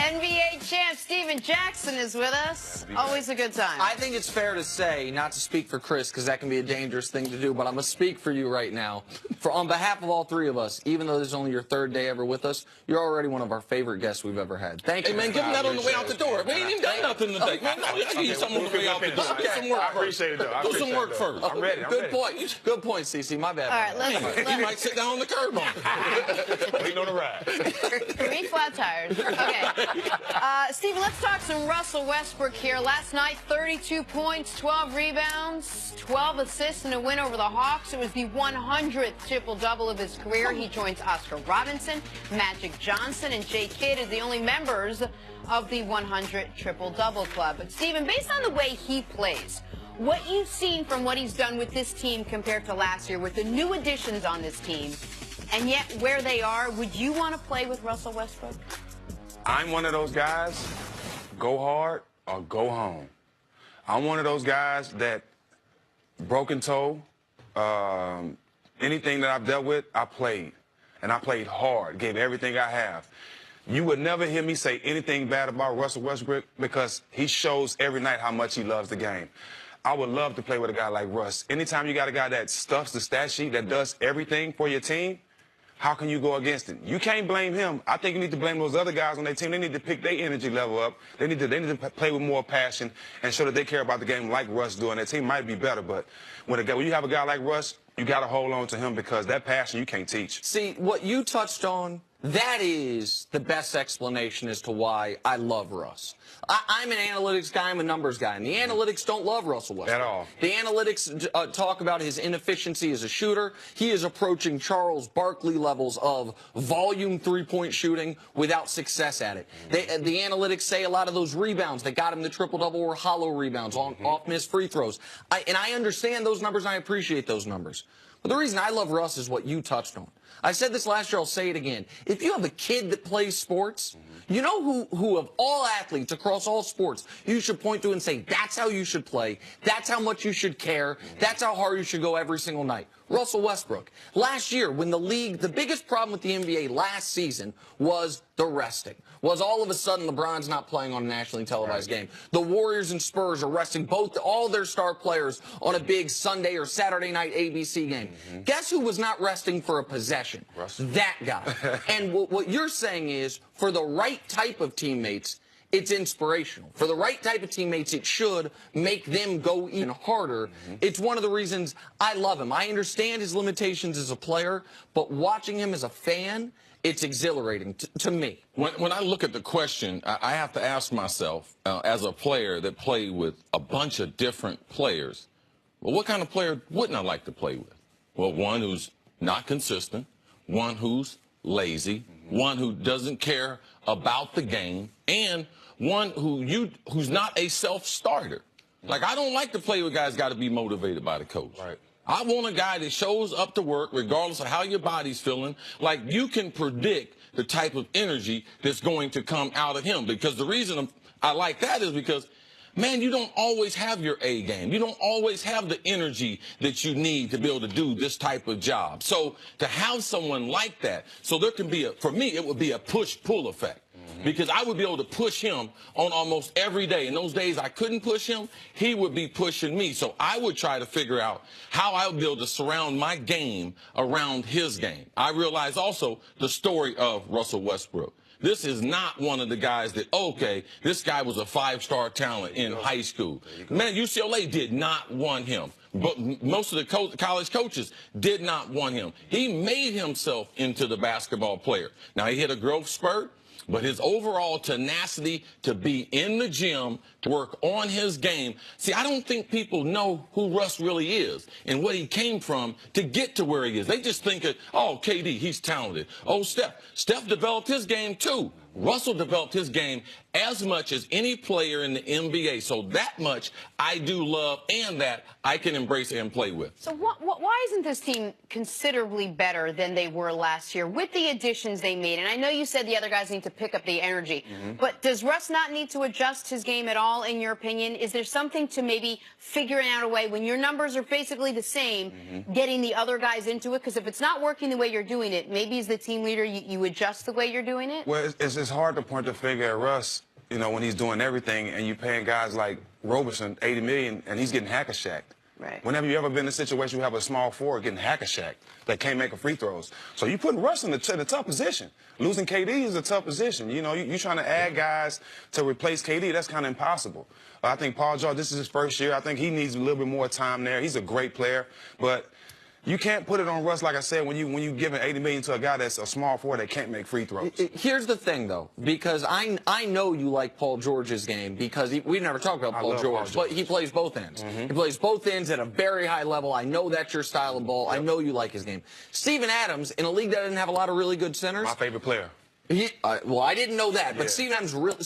NBA champ Steven Jackson is with us. Always a good time. I think it's fair to say, not to speak for Chris, because that can be a dangerous thing to do, but I'm going to speak for you right now. On behalf of all three of us, even though this is only your third day ever with us, you're already one of our favorite guests we've ever had. Thank you. Hey, man, give him that on the way out the door. We ain't even done nothing today, man. No, we got to give you something on the way out the door. Do some work I appreciate it, though. Do some work first. I'm ready. Good point. Good point, CC. My bad. All right, He might sit down on the curb on it. Waiting on the ride. 3 flat tires. Okay. Steven, let's talk some Russell Westbrook here. Last night, 32 points, 12 rebounds, 12 assists, and a win over the Hawks. It was the 100th triple-double of his career. He joins Oscar Robinson, Magic Johnson, and Jay Kidd as the only members of the 100 triple-double club. But, Steven, based on the way he plays, what you've seen from what he's done with this team compared to last year, with the new additions on this team, and yet where they are, would you want to play with Russell Westbrook? I'm one of those guys, go hard or go home. I'm one of those guys that broken toe, anything that I've dealt with, I played. And I played hard, gave everything I have. You would never hear me say anything bad about Russell Westbrook because he shows every night how much he loves the game. I would love to play with a guy like Russ. Anytime you got a guy that stuffs the stat sheet, that does everything for your team, how can you go against it? You can't blame him. I think you need to blame those other guys on their team. They need to pick their energy level up. They need to play with more passion and show that they care about the game like Russ doing. Their team might be better, but when you have a guy like Russ, you got to hold on to him because that passion you can't teach. See, what you touched on, that is the best explanation as to why I love Russ. I'm an analytics guy, I'm a numbers guy, and the analytics don't love Russell Westbrook. At all. The analytics talk about his inefficiency as a shooter. He is approaching Charles Barkley levels of volume three-point shooting without success at it. The analytics say a lot of those rebounds that got him the triple-double were hollow rebounds, off missed free throws. And I understand those numbers, and I appreciate those numbers. But the reason I love Russ is what you touched on. I said this last year, I'll say it again. If you have a kid that plays sports, you know who of all athletes across all sports you should point to and say, that's how you should play, that's how much you should care, that's how hard you should go every single night. Russell Westbrook. Last year, when the biggest problem with the NBA last season was the resting. Was all of a sudden LeBron's not playing on a nationally televised game. The Warriors and Spurs are resting all their star players on a big Sunday or Saturday night ABC game. Guess who was not resting for a possession? Russell. That guy. And what you're saying is, for the right type of teammates, it's inspirational. For the right type of teammates, it should make them go even harder. It's one of the reasons I love him. I understand his limitations as a player, but watching him as a fan, it's exhilarating to me. When I look at the question, I have to ask myself, as a player that played with a bunch of different players, well, what kind of player wouldn't I like to play with? Well, one who's not consistent, one who's lazy, one who doesn't care about the game, and one who's not a self-starter. Like, I don't like to play with guys got to be motivated by the coach. Right. I want a guy that shows up to work regardless of how your body's feeling. Like, you can predict the type of energy that's going to come out of him. Because the reason I like that is because, man, you don't always have your A game. You don't always have the energy that you need to be able to do this type of job. So to have someone like that, so there can be for me, it would be a push-pull effect. Because I would be able to push him on almost every day. In those days I couldn't push him, he would be pushing me. So I would try to figure out how I would be able to surround my game around his game. I realize also the story of Russell Westbrook. This is not one of the guys that, okay, this guy was a 5-star talent in high school. Man, UCLA did not want him. But most of the college coaches did not want him. He made himself into the basketball player. Now, he hit a growth spurt. But his overall tenacity to be in the gym, to work on his game. See, I don't think people know who Russ really is and what he came from to get to where he is. They just think, oh, KD, he's talented. Oh, Steph. Steph developed his game, too. Russell developed his game as much as any player in the NBA. So that much I do love, and that I can embrace and play with. So why isn't this team considerably better than they were last year with the additions they made? And I know you said the other guys need to pick up the energy, but does Russ not need to adjust his game at all, in your opinion? Is there something to maybe figuring out a way, when your numbers are basically the same, getting the other guys into it? Because if it's not working the way you're doing it, maybe as the team leader you adjust the way you're doing it? Well, it's it's hard to point the finger at Russ, you know, when he's doing everything, and you paying guys like Roberson $80 million, and he's getting hack-a-shacked. Right. Whenever you ever been in a situation you have a small forward getting hack-a-shacked that can't make a free throws. So you put Russ in a tough position. Losing KD is a tough position. You know, you're trying to add guys to replace KD. That's kind of impossible. I think Paul George, this is his first year. I think he needs a little bit more time there. He's a great player, but you can't put it on Russ, like I said, when you giving $80 million to a guy that's a small forward that can't make free throws. Here's the thing, though, because I know you like Paul George's game because we never talk about Paul George, but he plays both ends. He plays both ends at a very high level. I know that's your style of ball. I know you like his game. Steven Adams, in a league that didn't have a lot of really good centers. My favorite player. Well, I didn't know that, but Steven Adams really.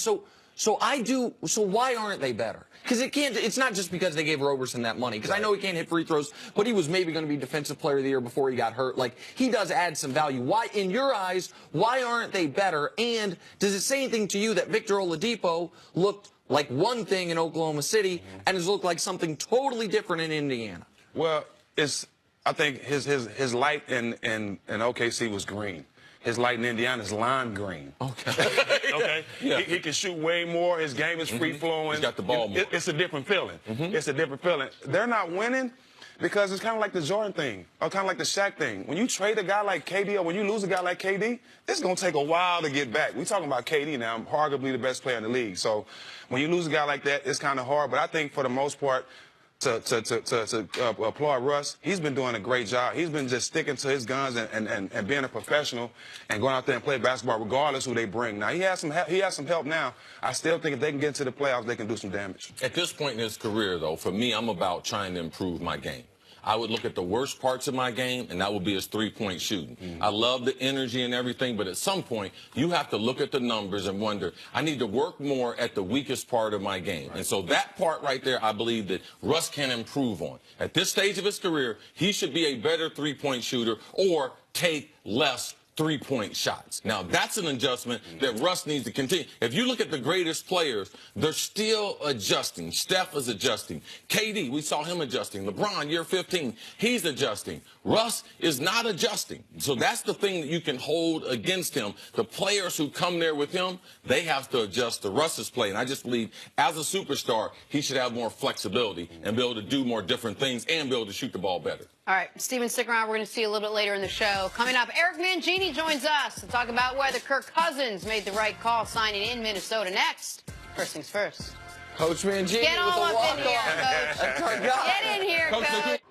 So why aren't they better? Because it's not just because they gave Roberson that money. Because I know he can't hit free throws, but he was maybe going to be Defensive Player of the Year before he got hurt. Like, he does add some value. Why, in your eyes, why aren't they better? And does it say anything to you that Victor Oladipo looked like one thing in Oklahoma City and has looked like something totally different in Indiana? Well, I think his light in OKC was green. His light in Indiana is lime green. Okay. Okay. Yeah. He can shoot way more. His game is free flowing. He's got the ball more. It's a different feeling. It's a different feeling. They're not winning because it's kind of like the Jordan thing or kind of like the Shaq thing. When you trade a guy like KD or when you lose a guy like KD, it's going to take a while to get back. We're talking about KD now, arguably the best player in the league. So when you lose a guy like that, it's kind of hard. But I think for the most part, to applaud Russ, he's been doing a great job. He's been just sticking to his guns and being a professional and going out there and play basketball regardless who they bring. Now, he has some help now. I still think if they can get into the playoffs, they can do some damage. At this point in his career, though, for me, I'm about trying to improve my game. I would look at the worst parts of my game, and that would be his three-point shooting. I love the energy and everything, but at some point, you have to look at the numbers and wonder, I need to work more at the weakest part of my game. And so that part right there, I believe that Russ can improve on. At this stage of his career, he should be a better three-point shooter or take less three-point shots. Now, that's an adjustment that Russ needs to continue. If you look at the greatest players, they're still adjusting. Steph is adjusting. KD, we saw him adjusting. LeBron, year 15, he's adjusting. Russ is not adjusting. So that's the thing that you can hold against him. The players who come there with him, they have to adjust to Russ's play. And I just believe as a superstar, he should have more flexibility and be able to do more different things and be able to shoot the ball better. All right, Steven, stick around. We're going to see you a little bit later in the show. Coming up, Eric Mangini joins us to talk about whether Kirk Cousins made the right call signing in Minnesota next. First things first. Coach Mangini Get all with a up in here, walk-on. Coach. Get in here, Coach.